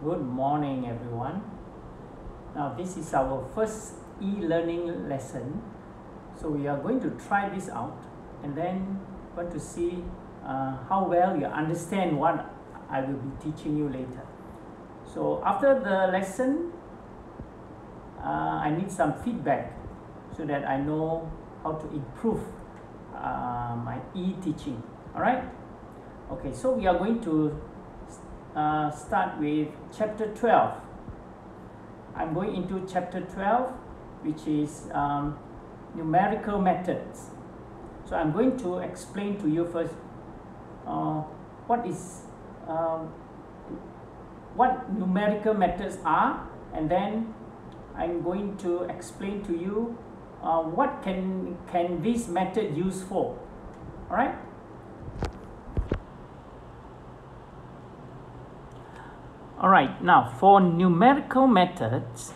Good morning, everyone. Now, this is our first e-learning lesson. So we are going to try this out and then want to see how well you understand what I will be teaching you later. So after the lesson, I need some feedback so that I know how to improve my e-teaching. All right? Okay, so we are going to start with chapter 12. I'm going into chapter 12, which is numerical methods. So I'm going to explain to you first what numerical methods are, and then I'm going to explain to you what can this method use for. All right? All right, now for numerical methods,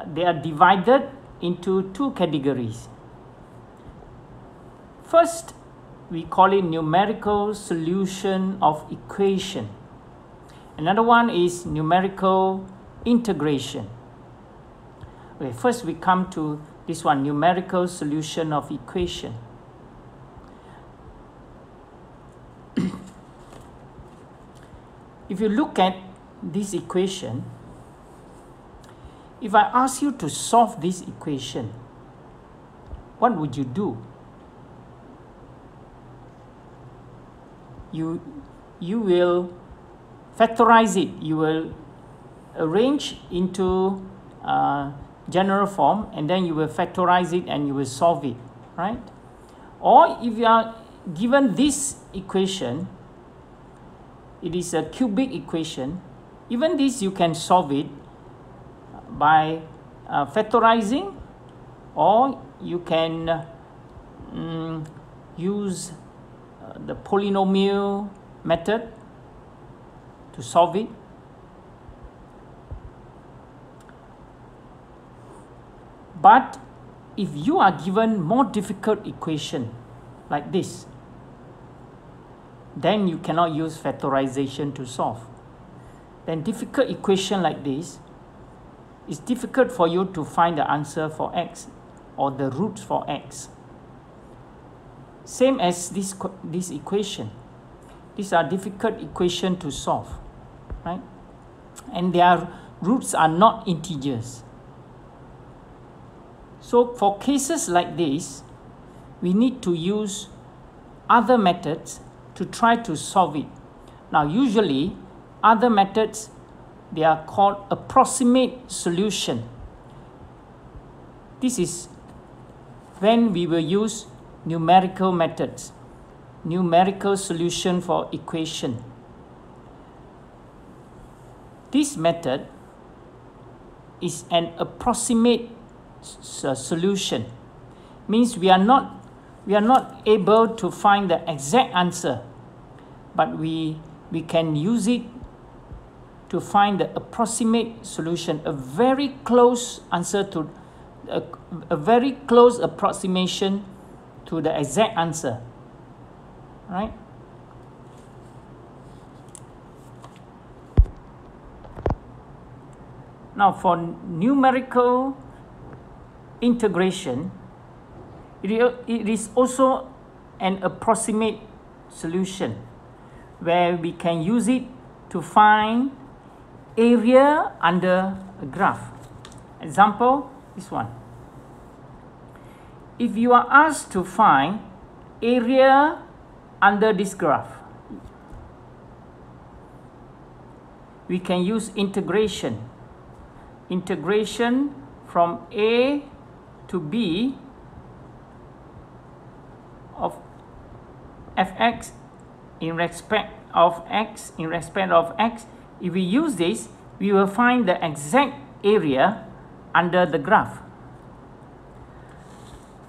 they are divided into two categories. First, we call it numerical solution of equation. Another one is numerical integration. Okay, first we come to this one, numerical solution of equation. If you look at this equation, if I ask you to solve this equation, what would you do? You will factorize it. You will arrange into general form, and then you will factorize it and you will solve it, right? Or if you are given this equation, it is a cubic equation. Even this you can solve it by factorizing, or you can use the polynomial method to solve it. But if you are given more difficult equation like this, then you cannot use factorization to solve. Then difficult equation like this, it's difficult for you to find the answer for x or the roots for x. Same as this equation. These are difficult equation to solve, right? And their roots are not integers. So for cases like this, we need to use other methods to try to solve it. Now, usually, other methods, they are called approximate solution. This is when we will use numerical methods, numerical solution for equation. This method is an approximate solution. Means we are not able to find the exact answer, but we can use it to find the approximate solution, a very close answer to a very close approximation to the exact answer, right? Now for numerical integration, it is also an approximate solution where we can use it to find area under a graph. Example, this one. If you are asked to find area under this graph, we can use integration. Integration from A to B of fx in respect of x in respect of x. If we use this, we will find the exact area under the graph.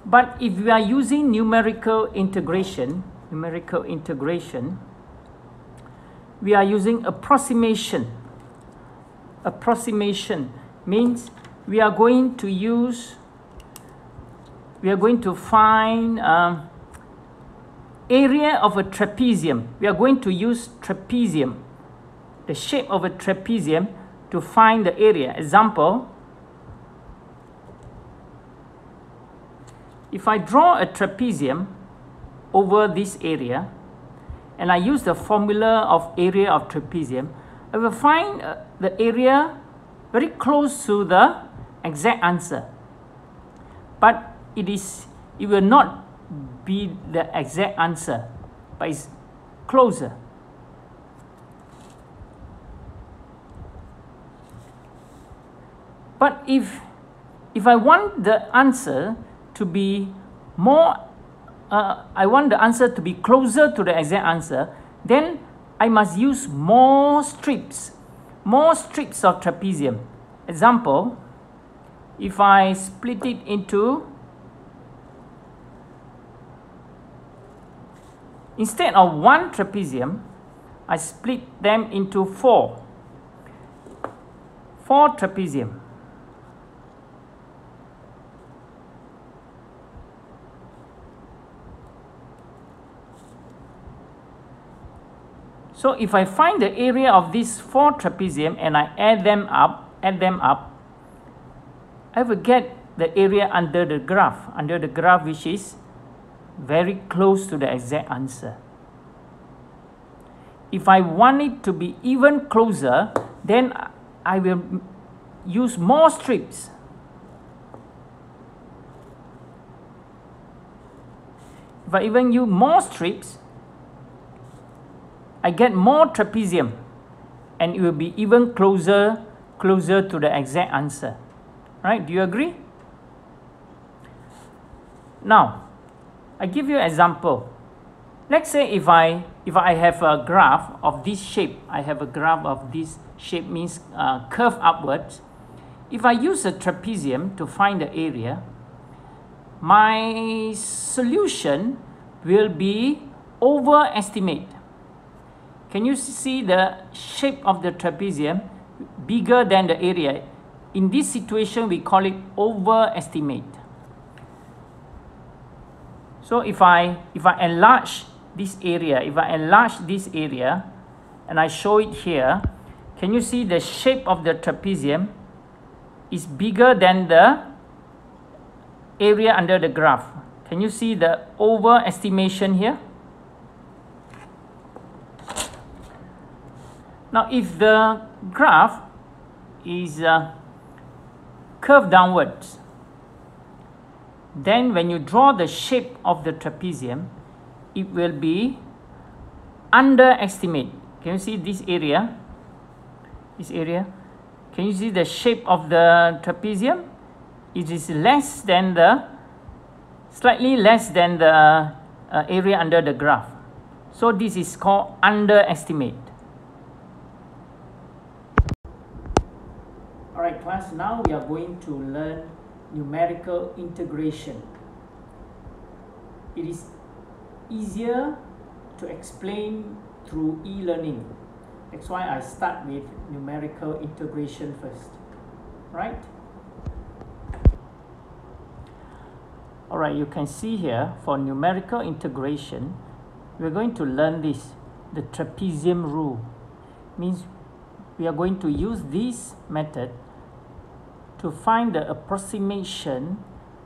But if we are using numerical integration, we are using approximation. Approximation means we are going to find area of a trapezium. We are going to use trapezium. the shape of a trapezium to find the area. Example, if I draw a trapezium over this area and I use the formula of area of trapezium, I will find the area very close to the exact answer, but it will not be the exact answer, but it's closer. But if I want the answer to be more, I want the answer to be closer to the exact answer, then I must use more strips of trapezium. Example, if I split it into, instead of one trapezium, I split them into four trapezium. So if I find the area of these four trapezium and I add them up, I will get the area under the graph which is very close to the exact answer. If I want it to be even closer, then I will use more strips. If I even use more strips, I get more trapezium and it will be even closer to the exact answer. Right? Do you agree? Now, I give you an example. Let's say if I have a graph of this shape, means curve upwards. If I use a trapezium to find the area, my solution will be overestimate. Can you see the shape of the trapezium bigger than the area? In this situation, we call it overestimate. So if I enlarge this area, and I show it here, can you see the shape of the trapezium is bigger than the area under the graph? Can you see the overestimation here? Now, if the graph is curved downwards, then when you draw the shape of the trapezium, it will be underestimate. Can you see this area? Can you see the shape of the trapezium? It is slightly less than the area under the graph. So this is called underestimate. Alright class, now we are going to learn numerical integration. It is easier to explain through e-learning. That's why I start with numerical integration first. Right? Alright, you can see here for numerical integration, we're going to learn this, the Trapezium Rule. Means we are going to use this method to find the approximation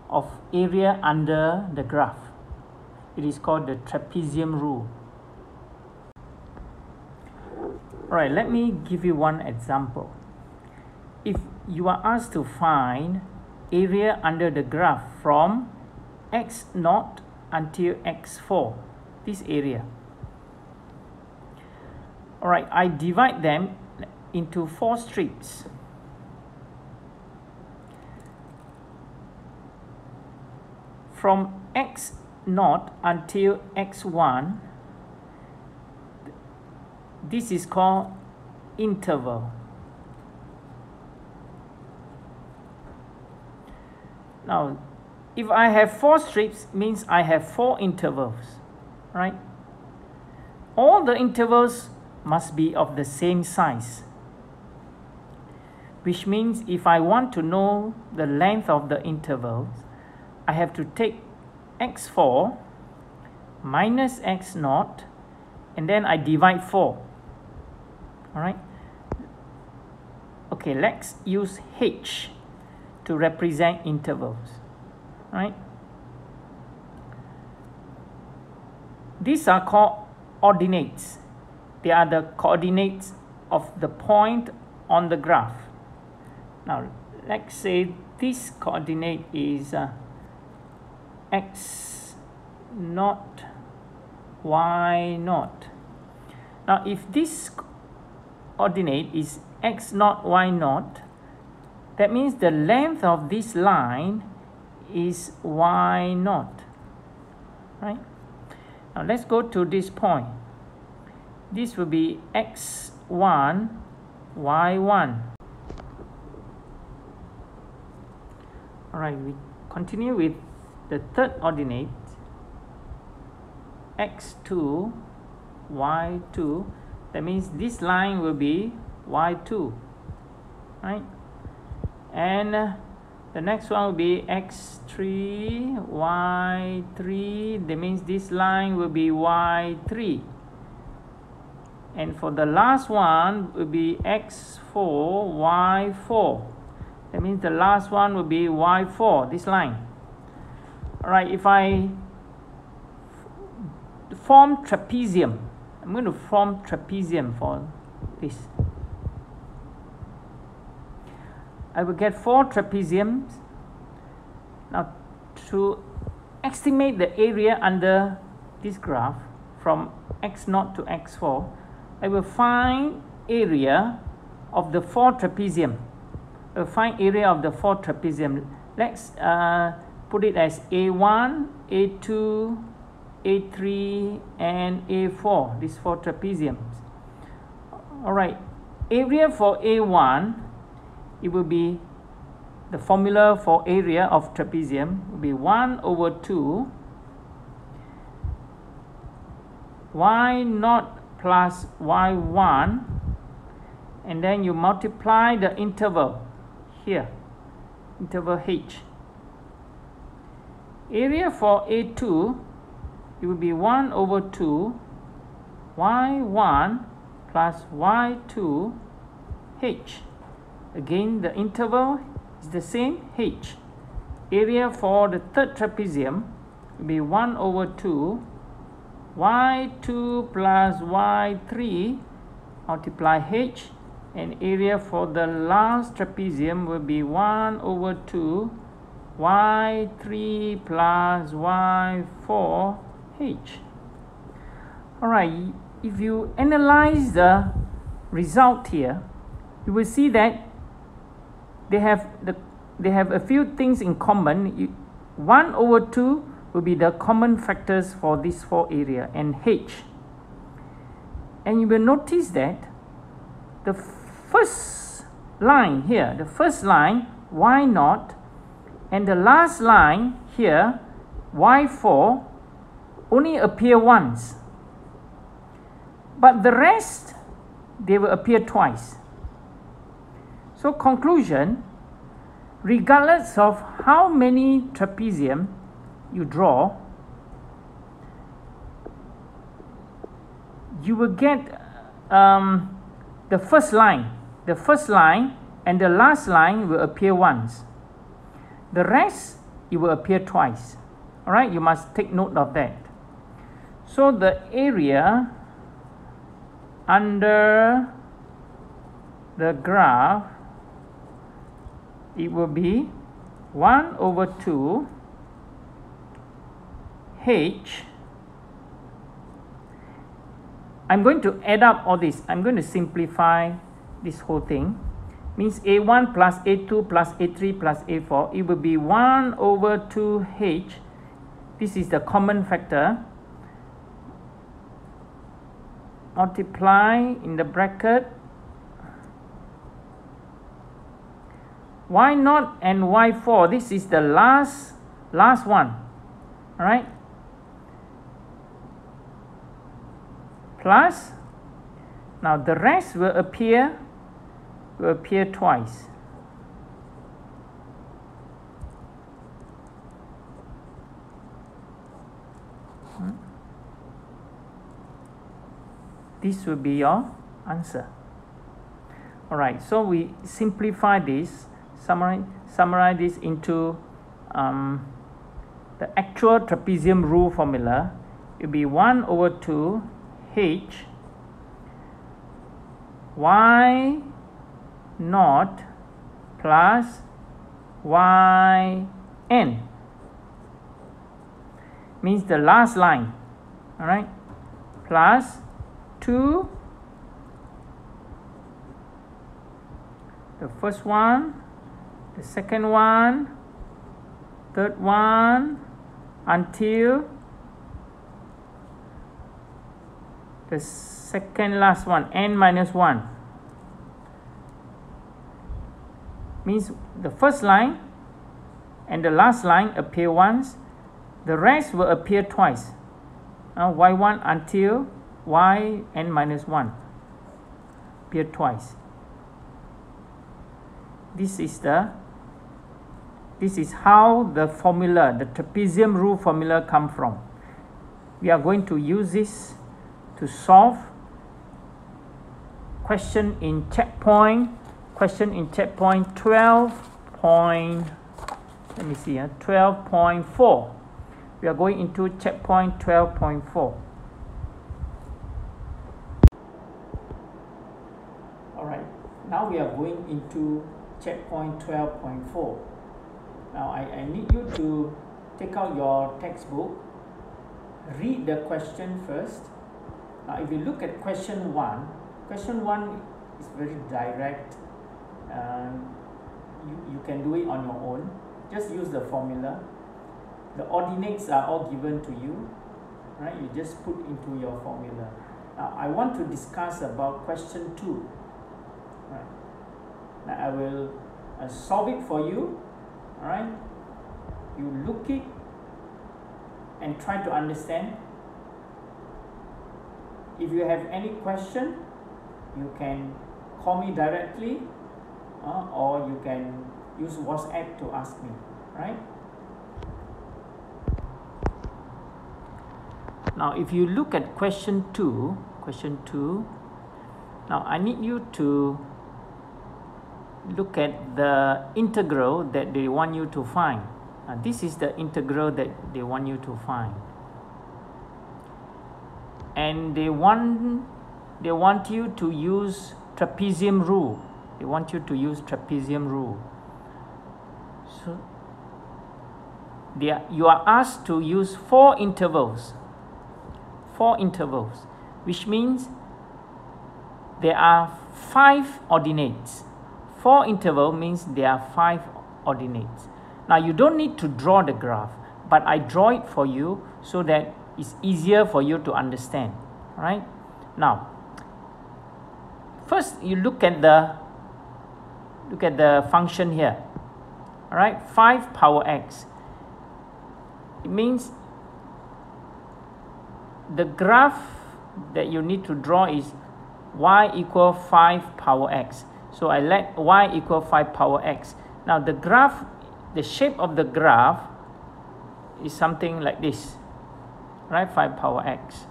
of area under the graph. It is called the Trapezium Rule. Alright, let me give you one example. If you are asked to find area under the graph from x0 until x4, this area. Alright, I divide them into 4 strips. From x0 until x1, this is called interval. Now, if I have 4 strips, means I have 4 intervals, right? All the intervals must be of the same size, which means if I want to know the length of the intervals, I have to take x4 minus x0 and then I divide 4. Alright, Okay, let's use H to represent intervals, right? These are called ordinates. They are the coordinates of the point on the graph. Now, let's say this coordinate is x naught, y naught. Now, if this ordinate is x naught, y naught, that means the length of this line is y naught, right? Now, let's go to this point. This will be x1, y1. All right, we continue with the third ordinate, x2, y2. That means this line will be y2, right? And the next one will be x3, y3. That means this line will be y3. And for the last one will be x4, y4. That means the last one will be y4, this line. All right, if I form trapezium, I'm going to form trapezium for this. I will get 4 trapeziums. Now, to estimate the area under this graph from x0 to x4, I will find area of the 4 trapezium. I will find area of the 4 trapezium. Let's put it as A1, A2, A3, and A4, these 4 trapeziums. All right, area for A1, it will be, the formula for area of trapezium will be 1 over 2 y0 plus y1, and then you multiply the interval here, interval h. Area for A2, it will be 1 over 2 y1 plus y2 h. Again, the interval is the same, h. Area for the third trapezium will be 1 over 2 y2 plus y3 multiply h, and area for the last trapezium will be 1 over 2 y3 plus y4 h. All right, if you analyze the result here, you will see that they have a few things in common. 1 over 2 will be the common factors for these 4 areas, and h. And you will notice that the first line here, the first line y0, and the last line here y4 only appear once, but the rest, they will appear twice. So conclusion, regardless of how many trapezium you draw, you will get the first line and the last line will appear once. The rest, it will appear twice. All right, you must take note of that. So the area under the graph, it will be 1 over 2 h. I'm going to add up all this. I'm going to simplify this whole thing. Means A1 plus A2 plus A3 plus A4. It will be 1 over 2h. This is the common factor. Multiply in the bracket y0 and y4. This is the last one. All right. Plus, now the rest will appear twice. This will be your answer. All right, so we simplify this, summarize this into the actual trapezium rule formula. It will be 1 over 2 h y naught plus y n, means the last line, all right, plus 2, the first one, the second one, third one, until the second last one, n minus 1. Means the first line and the last line appear once, the rest will appear twice. Y1 until yn minus 1 appear twice. This is how the formula, the trapezium rule formula, come from. We are going to use this to solve question in checkpoint 12 point, let me see, 12.4. We are going into checkpoint 12.4. All right, now we are going into checkpoint 12.4. Now I need you to take out your textbook, read the question first. Now if you look at question 1 is very direct. You can do it on your own. Just use the formula. The ordinates are all given to you, right? You just put into your formula. Now I want to discuss about question 2. Right. Now I will solve it for you. All right. You look it and try to understand. If you have any question, you can call me directly, or you can use WhatsApp to ask me, right? Now if you look at question 2, now I need you to look at the integral that they want you to find. This is the integral that they want you to find, and they want you to use trapezium rule. They want you to use trapezium rule. So you are asked to use 4 intervals, which means there are 5 ordinates. 4 interval means there are 5 ordinates. Now you don't need to draw the graph, but I draw it for you so that it's easier for you to understand. All right? Now, first you look at the function here. All right, 5 power x. It means the graph that you need to draw is y equal 5 power x. So I let y equal 5 power x. Now the graph, the shape of the graph is something like this, right? 5 power x.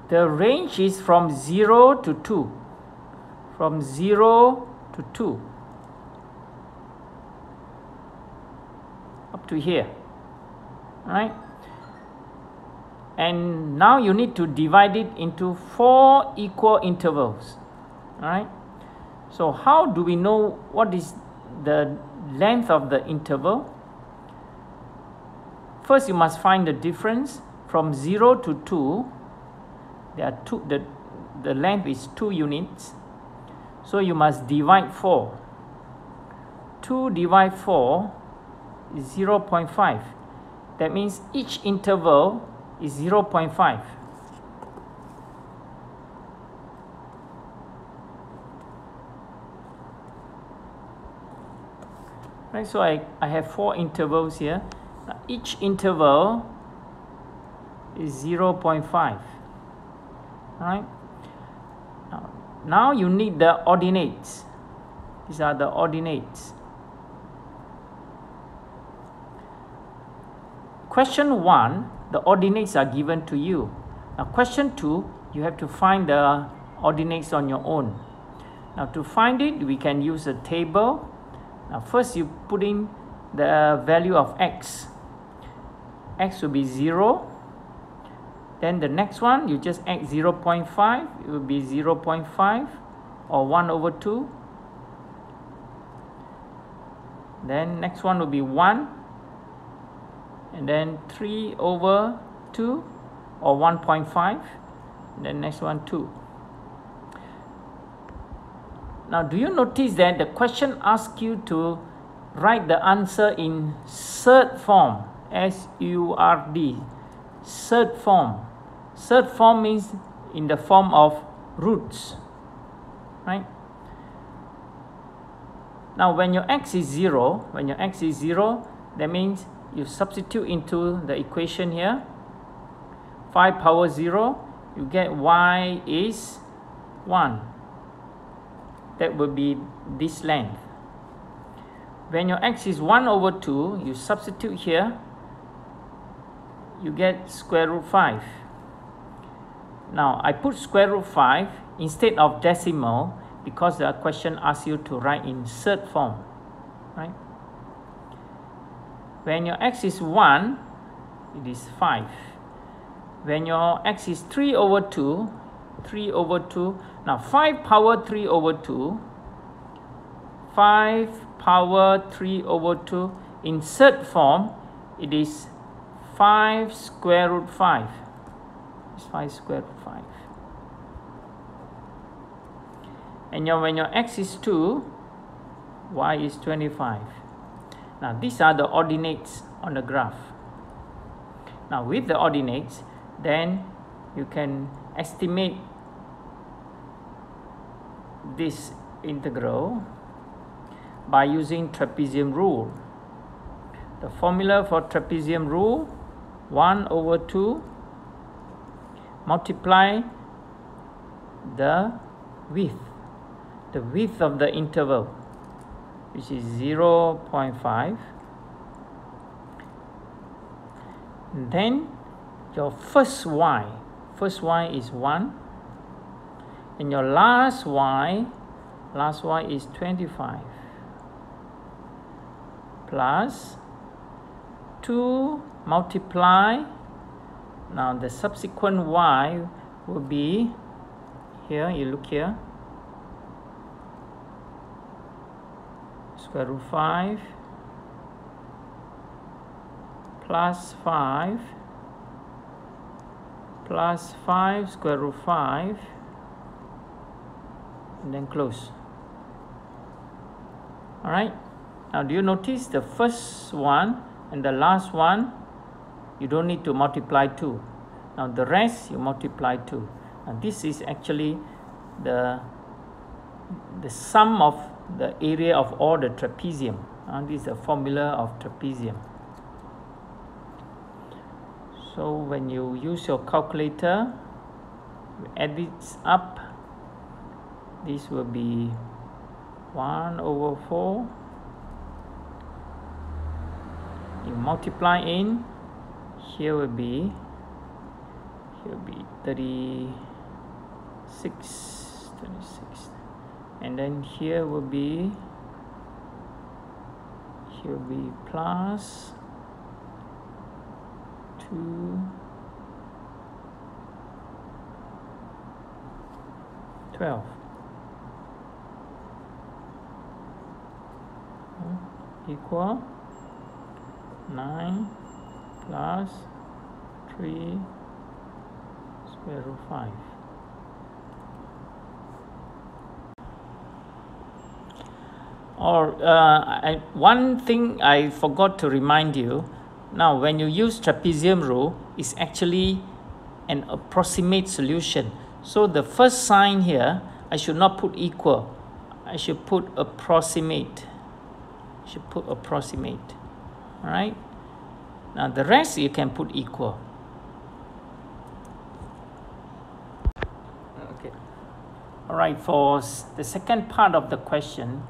The range is from 0 to 2. From 0 to 2. Up to here. Right? And now you need to divide it into 4 equal intervals. Alright? So how do we know what is the length of the interval? First you must find the difference. From 0 to 2, there are the length is 2 units. So you must divide 4. 2 divide 4 is 0.5. That means each interval is 0.5. Right, so I have 4 intervals here. Now, each interval is 0.5. Right? Now you need the ordinates. These are the ordinates. Question 1, the ordinates are given to you. Now question 2, you have to find the ordinates on your own. Now to find it, we can use a table. Now first you put in the value of x. X will be 0. Then the next one, you just add 0.5. It will be 0.5 or 1 over 2. Then next one will be 1. And then 3 over 2 or 1.5. Then next one 2. Now do you notice that the question asks you to write the answer in surd form, S-U-R-D, surd form. Surd form means in the form of roots, right? Now when your x is 0, that means you substitute into the equation here, 5 power 0, you get y is 1. That will be this length. When your x is 1 over 2, you substitute here, you get square root 5. Now I put square root 5 instead of decimal because the question asks you to write in surd form, right? When your x is 1, it is 5. When your x is 3 over 2, now 5 power 3 over 2, 5 power 3 over 2, in surd form, it is 5 square root 5. It's 5 square root 5. And when your x is 2, y is 25. Now these are the ordinates on the graph. Now with the ordinates, then you can estimate this integral by using Trapezium Rule. The formula for Trapezium Rule, 1 over 2 multiply the width of the interval, which is 0.5. Then your first y is 1, and your last y is 25, plus 2 multiply, now the subsequent y will be here, you look here, square root 5 plus 5 plus 5 square root 5 and then close. Alright, now do you notice the first one and the last one you don't need to multiply 2. Now the rest you multiply 2. Now this is actually the sum of the area of all the trapezium. This is the formula of trapezium. So when you use your calculator, you add this up, this will be 1 over 4. You multiply in, here will be 36, and then here will be plus 2, 12 equal 9 plus 3 square root 5. Or one thing I forgot to remind you, now when you use Trapezium Rule, it's actually an approximate solution. So the first sign here, I should not put equal, I should put approximate. Alright, now the rest you can put equal. Okay. Alright, for the second part of the question,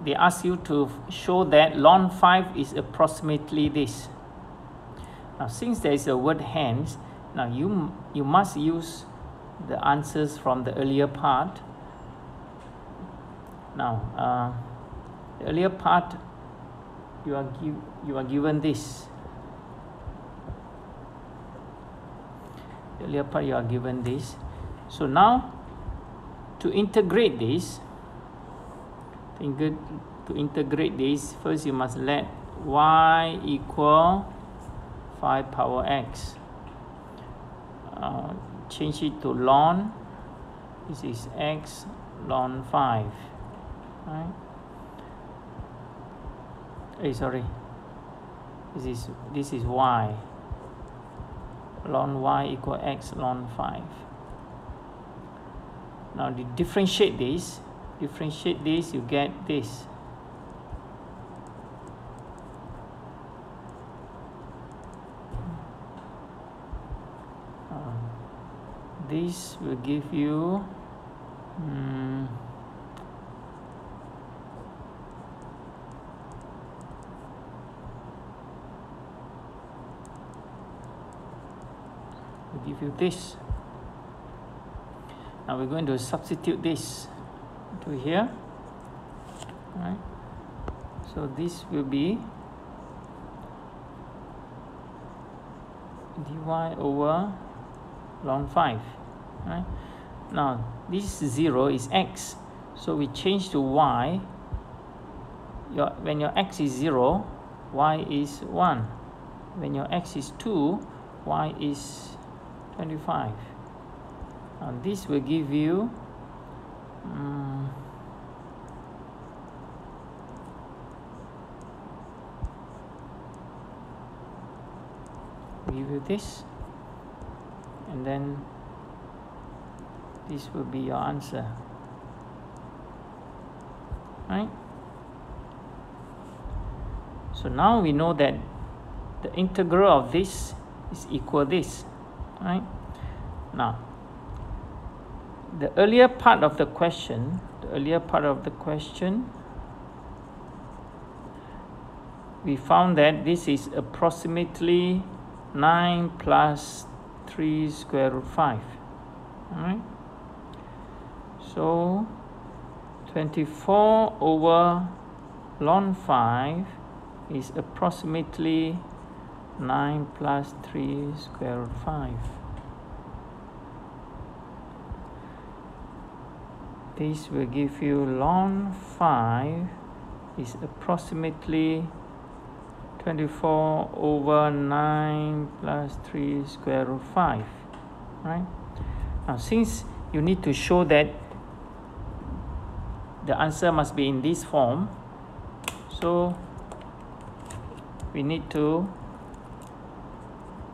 they ask you to show that ln 5 is approximately this. Now since there is a word hence, now you you must use the answers from the earlier part. Now, the earlier part, you are given this. The earlier part, you are given this. So now, to integrate this, first you must let y equal 5 power x. Change it to ln. This is x ln 5. Right? Sorry. This is y. Ln y equal x ln 5. Now to differentiate this, you get this. This will give you this. Now we're going to substitute this to here, right? So this will be dy over ln 5, right? Now this 0 is x, so we change to y. When your x is 0, y is 1. When your x is 2, y is 25. And this will give you this, and then this will be your answer, right? So now we know that the integral of this is equal this, right? Now the earlier part of the question, we found that this is approximately 9 plus 3 square root 5. All right? So 24 over ln 5 is approximately 9 plus 3 square root 5. This will give you ln 5 is approximately 24 over 9 plus 3 square root 5, right? Now, since you need to show that the answer must be in this form, so we need to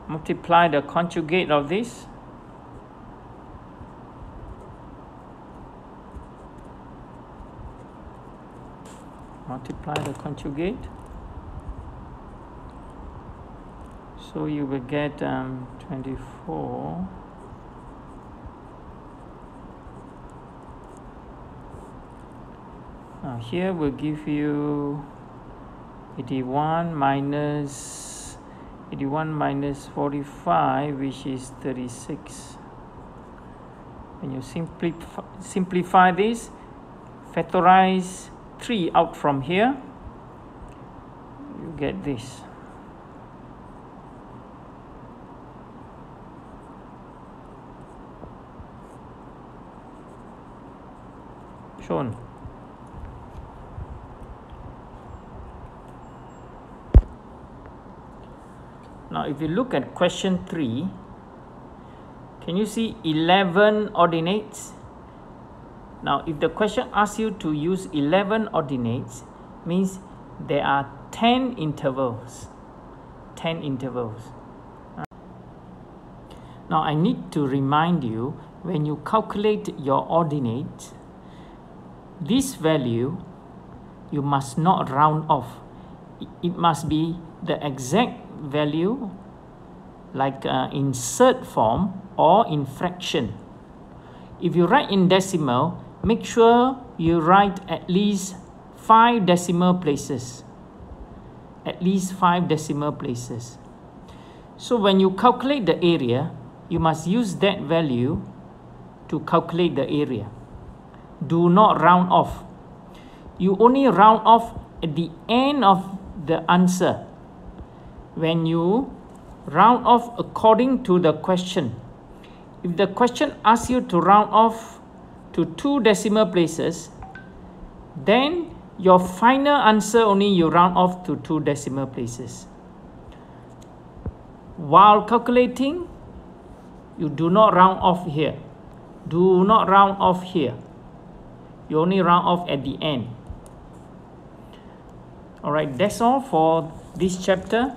multiply the conjugate of this. Multiply the conjugate. So you will get 24 now here will give you 81 minus 45, which is 36. When you simplify this, factorize 3 out from here, you get this. Shown. Now if you look at question 3, can you see 11 ordinates? Now if the question asks you to use 11 ordinates, means there are 10 intervals. 10 intervals. Now I need to remind you, when you calculate your ordinate, this value you must not round off. It must be the exact value, like in surd form or in fraction. If you write in decimal, make sure you write at least 5 decimal places. At least 5 decimal places. So when you calculate the area, you must use that value to calculate the area. Do not round off. You only round off at the end of the answer. When you round off according to the question, if the question asks you to round off to 2 decimal places, then your final answer only you round off to 2 decimal places. While calculating, you do not round off here. Do not round off here. You only round off at the end. Alright, that's all for this chapter.